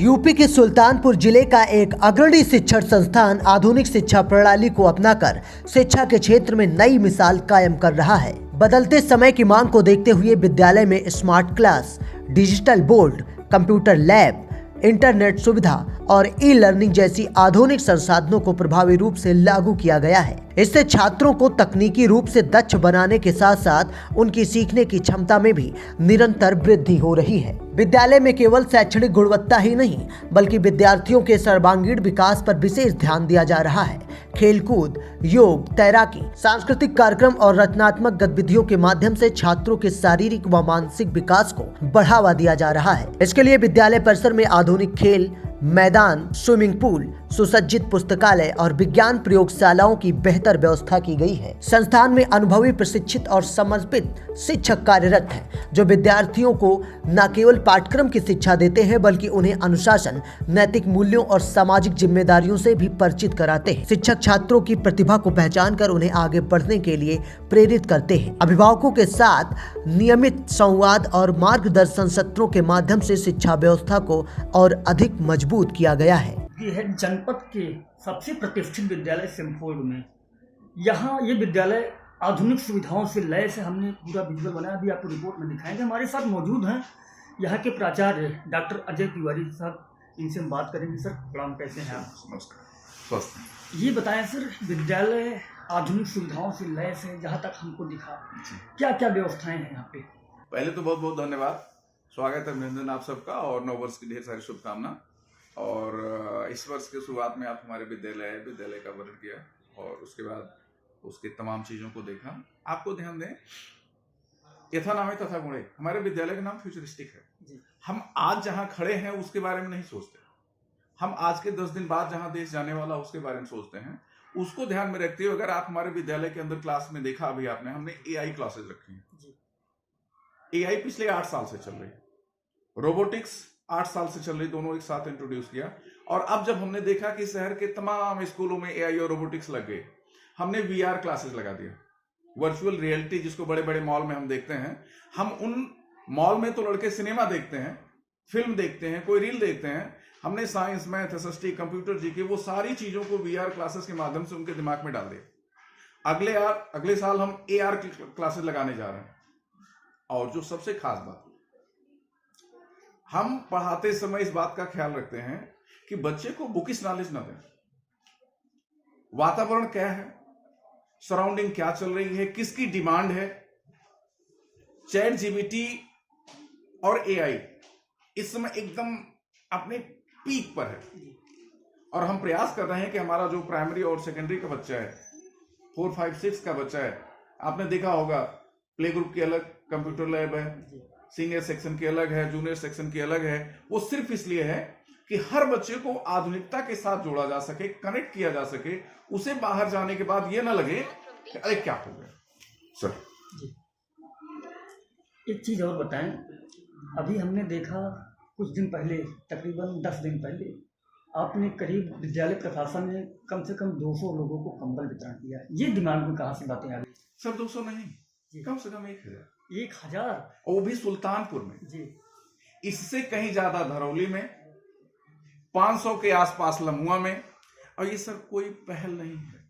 UP के सुल्तानपुर जिले का एक अग्रणी शिक्षण संस्थान आधुनिक शिक्षा प्रणाली को अपनाकर शिक्षा के क्षेत्र में नई मिसाल कायम कर रहा है। बदलते समय की मांग को देखते हुए विद्यालय में smart class, digital board, computer lab, internet सुविधा और ई लर्निंग जैसी आधुनिक संसाधनों को प्रभावी रूप से लागू किया गया है। इससे छात्रों को तकनीकी रूप से दक्ष बनाने के साथ साथ उनकी सीखने की क्षमता में भी निरंतर वृद्धि हो रही है। विद्यालय में केवल शैक्षणिक गुणवत्ता ही नहीं बल्कि विद्यार्थियों के सर्वांगीण विकास पर विशेष ध्यान दिया जा रहा है। खेलकूद, योग, तैराकी, सांस्कृतिक कार्यक्रम और रचनात्मक गतिविधियों के माध्यम से छात्रों के शारीरिक व मानसिक विकास को बढ़ावा दिया जा रहा है। इसके लिए विद्यालय परिसर में आधुनिक खेल मैदान, स्विमिंग पूल, सुसज्जित पुस्तकालय और विज्ञान प्रयोगशालाओं की बेहतर व्यवस्था की गई है। संस्थान में अनुभवी, प्रशिक्षित और समर्पित शिक्षक कार्यरत हैं, जो विद्यार्थियों को न केवल पाठ्यक्रम की शिक्षा देते हैं बल्कि उन्हें अनुशासन, नैतिक मूल्यों और सामाजिक जिम्मेदारियों से भी परिचित कराते हैं। शिक्षक छात्रों की प्रतिभा को पहचान कर उन्हें आगे बढ़ने के लिए प्रेरित करते हैं। अभिभावकों के साथ नियमित संवाद और मार्गदर्शन सत्रों के माध्यम से शिक्षा व्यवस्था को और अधिक मजबूत किया गया है। ये है जनपद के सबसे प्रतिष्ठित विद्यालय सिम्फोर्ड में। यहाँ ये विद्यालय आधुनिक सुविधाओं से लैस है। हमने पूरा विजुअल बनाया, अभी आपको रिपोर्ट में दिखाएंगे। हमारे साथ मौजूद हैं यहाँ के प्राचार्य डॉक्टर अजय तिवारी साहब, इनसे हम बात करेंगे। सर प्रणाम, कैसे हैं आप? नमस्कार। ये बताएं सर, विद्यालय आधुनिक सुविधाओं से लैस है, जहाँ तक हमको दिखा, क्या क्या व्यवस्थाएं हैं यहाँ पे? पहले तो बहुत बहुत धन्यवाद, स्वागत है, अभिनंदन आप सबका और नव वर्ष की ढेर सारी शुभकामना। और इस वर्ष के शुरुआत में आप हमारे विद्यालय का वर्णन किया और उसके बाद उसके तमाम चीज़ों को देखा। आपको ध्यान दें, यथा नामे तथा गुणे, हमारे विद्यालय का नाम फ्यूचरिस्टिक है। हम आज जहाँ खड़े हैं उसके बारे में नहीं सोचते, हम आज के 10 दिन बाद जहाँ देश जाने वाला उसके बारे में सोचते हैं। उसको ध्यान में रखते हुए अगर आप हमारे विद्यालय के अंदर क्लास में देखा अभी आपने, हमने AI क्लासेस रखी हैं। AI पिछले 8 साल से चल रही है, रोबोटिक्स 8 साल से चल रही, दोनों एक साथ इंट्रोड्यूस किया। और अब जब हमने देखा कि शहर के तमाम स्कूलों में AI और रोबोटिक्स लग गए, हमने VR क्लासेस लगा दिया, वर्चुअल रियलिटी, जिसको बड़े बड़े मॉल में हम देखते हैं। हम उन मॉल में तो लड़के सिनेमा देखते हैं, फिल्म देखते हैं, कोई रील देखते हैं। हमने science, math, SST, computer, GK, वो सारी चीजों को VR क्लासेस के माध्यम से उनके दिमाग में डाल दिया। अगले साल हम AR क्लासेस लगाने जा रहे हैं। और जो सबसे खास बात, हम पढ़ाते समय इस बात का ख्याल रखते हैं कि बच्चे को बुकिश नॉलेज ना दें। वातावरण क्या है, सराउंडिंग क्या चल रही है, किसकी डिमांड है। ChatGPT और AI इस समय एकदम अपने पीक पर है और हम प्रयास कर रहे हैं कि हमारा जो प्राइमरी और सेकेंडरी का बच्चा है, 4, 5, 6 का बच्चा है, आपने देखा होगा प्ले ग्रुप की अलग कंप्यूटर लैब है, सीनियर सेक्शन की अलग है, जूनियर सेक्शन की अलग है। वो सिर्फ इसलिए है कि हर बच्चे को आधुनिकता के साथ जोड़ा जा सके, कनेक्ट किया जा सके, उसे बाहर जाने के बाद ये ना लगे कि अरे क्या हो गया। सर एक चीज़ और बताएं, अभी हमने देखा कुछ दिन पहले, तकरीबन 10 दिन पहले, आपने करीब विद्यालय प्रशासन ने कम से कम 200 लोगों को कंबल वितरण किया। ये दिमाग में कहाँ से बातें आ गई? सर 200 नहीं, कम से कम 1000। 1000, वो भी सुल्तानपुर में जी। इससे इससे कहीं ज्यादा धरौली में, 500 के आसपास लम्हुआ में। और ये सर कोई पहल नहीं है,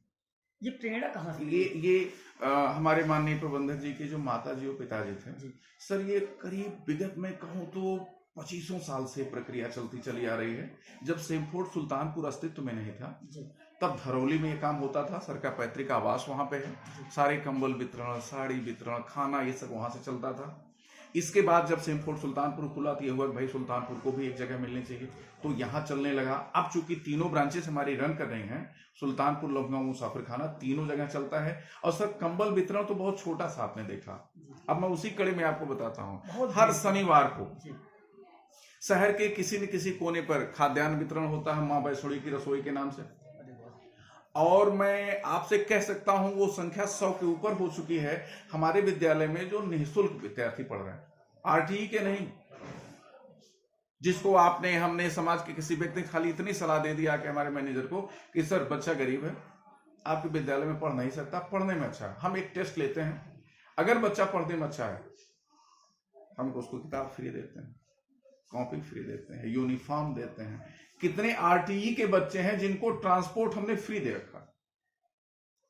ये प्रेरणा कहाँ से? ये हमारे माननीय प्रबंधक जी के जो माता जी और पिताजी थे जी। सर, ये करीब विगत में कहूँ तो 25 साल से प्रक्रिया चलती चली आ रही है। जब सिम्फोर्ड सुल्तानपुर अस्तित्व में नहीं था जी। तब धरौली में ये काम होता था। सर का पैतृक आवास वहां पे है, सारे कंबल वितरण, साड़ी वितरण, खाना, ये सब वहां से चलता था। इसके बाद जब सिम्फोर्ड सुल्तानपुर खुला तो ये हुआ भाई सुल्तानपुर को भी एक जगह मिलनी चाहिए, तो यहाँ चलने लगा। अब चूंकि तीनों ब्रांचेस हमारी रन कर रही हैं, सुल्तानपुर, लखनऊ, मुसाफिर खाना, तीनों जगह चलता है। और सर कंबल वितरण तो बहुत छोटा सा आपने देखा, अब मैं उसी कड़ी में आपको बताता हूँ। हर शनिवार को शहर के किसी न किसी कोने पर खाद्यान्न वितरण होता है, माँ वैष्णवी की रसोई के नाम से। और मैं आपसे कह सकता हूं वो संख्या 100 के ऊपर हो चुकी है हमारे विद्यालय में जो निःशुल्क विद्यार्थी पढ़ रहे हैं, RTE के नहीं, जिसको हमने समाज के किसी व्यक्ति ने खाली इतनी सलाह दे दिया कि हमारे मैनेजर को कि सर बच्चा गरीब है, आपके विद्यालय में पढ़ नहीं सकता, पढ़ने में अच्छा है। हम एक टेस्ट लेते हैं, अगर बच्चा पढ़ने में अच्छा है हम उसको किताब फ्री देते हैं। कॉपी फ्री देते हैं, यूनिफॉर्म देते हैं। कितने आरटीई के बच्चे हैं जिनको ट्रांसपोर्ट हमने फ्री दे रखा।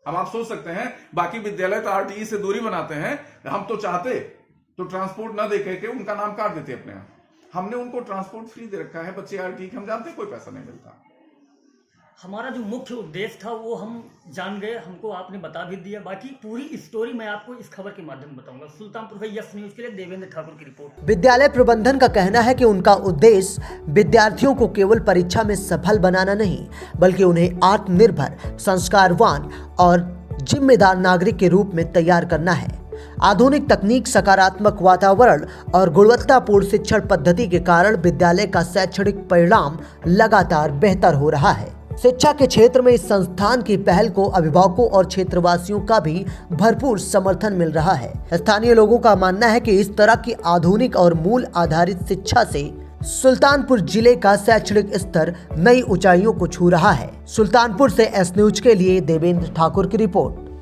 अब आप सोच सकते हैं बाकी विद्यालय तो आरटीई से दूरी बनाते हैं, हम तो चाहते तो ट्रांसपोर्ट ना दे के उनका नाम काट देते अपने आप। हमने उनको ट्रांसपोर्ट फ्री दे रखा है। बच्चे आरटीई के हम जानते हैं कोई पैसा नहीं मिलता। हमारा जो मुख्य उद्देश्य था वो हम जान गए, हमको आपने बता भी दिया। बाकी पूरी स्टोरी मैं आपको इस खबर के माध्यम में बताऊंगा। सुल्तानपुर से यस न्यूज के लिए देवेंद्र ठाकुर की रिपोर्ट। विद्यालय प्रबंधन का कहना है कि उनका उद्देश्य विद्यार्थियों को केवल परीक्षा में सफल बनाना नहीं, बल्कि उन्हें आत्मनिर्भर, संस्कारवान और जिम्मेदार नागरिक के रूप में तैयार करना है। आधुनिक तकनीक, सकारात्मक वातावरण और गुणवत्तापूर्ण शिक्षण पद्धति के कारण विद्यालय का शैक्षणिक परिणाम लगातार बेहतर हो रहा है। शिक्षा के क्षेत्र में इस संस्थान की पहल को अभिभावकों और क्षेत्रवासियों का भी भरपूर समर्थन मिल रहा है। स्थानीय लोगों का मानना है कि इस तरह की आधुनिक और मूल आधारित शिक्षा से सुल्तानपुर जिले का शैक्षणिक स्तर नई ऊंचाइयों को छू रहा है। सुल्तानपुर से एस न्यूज के लिए देवेंद्र ठाकुर की रिपोर्ट।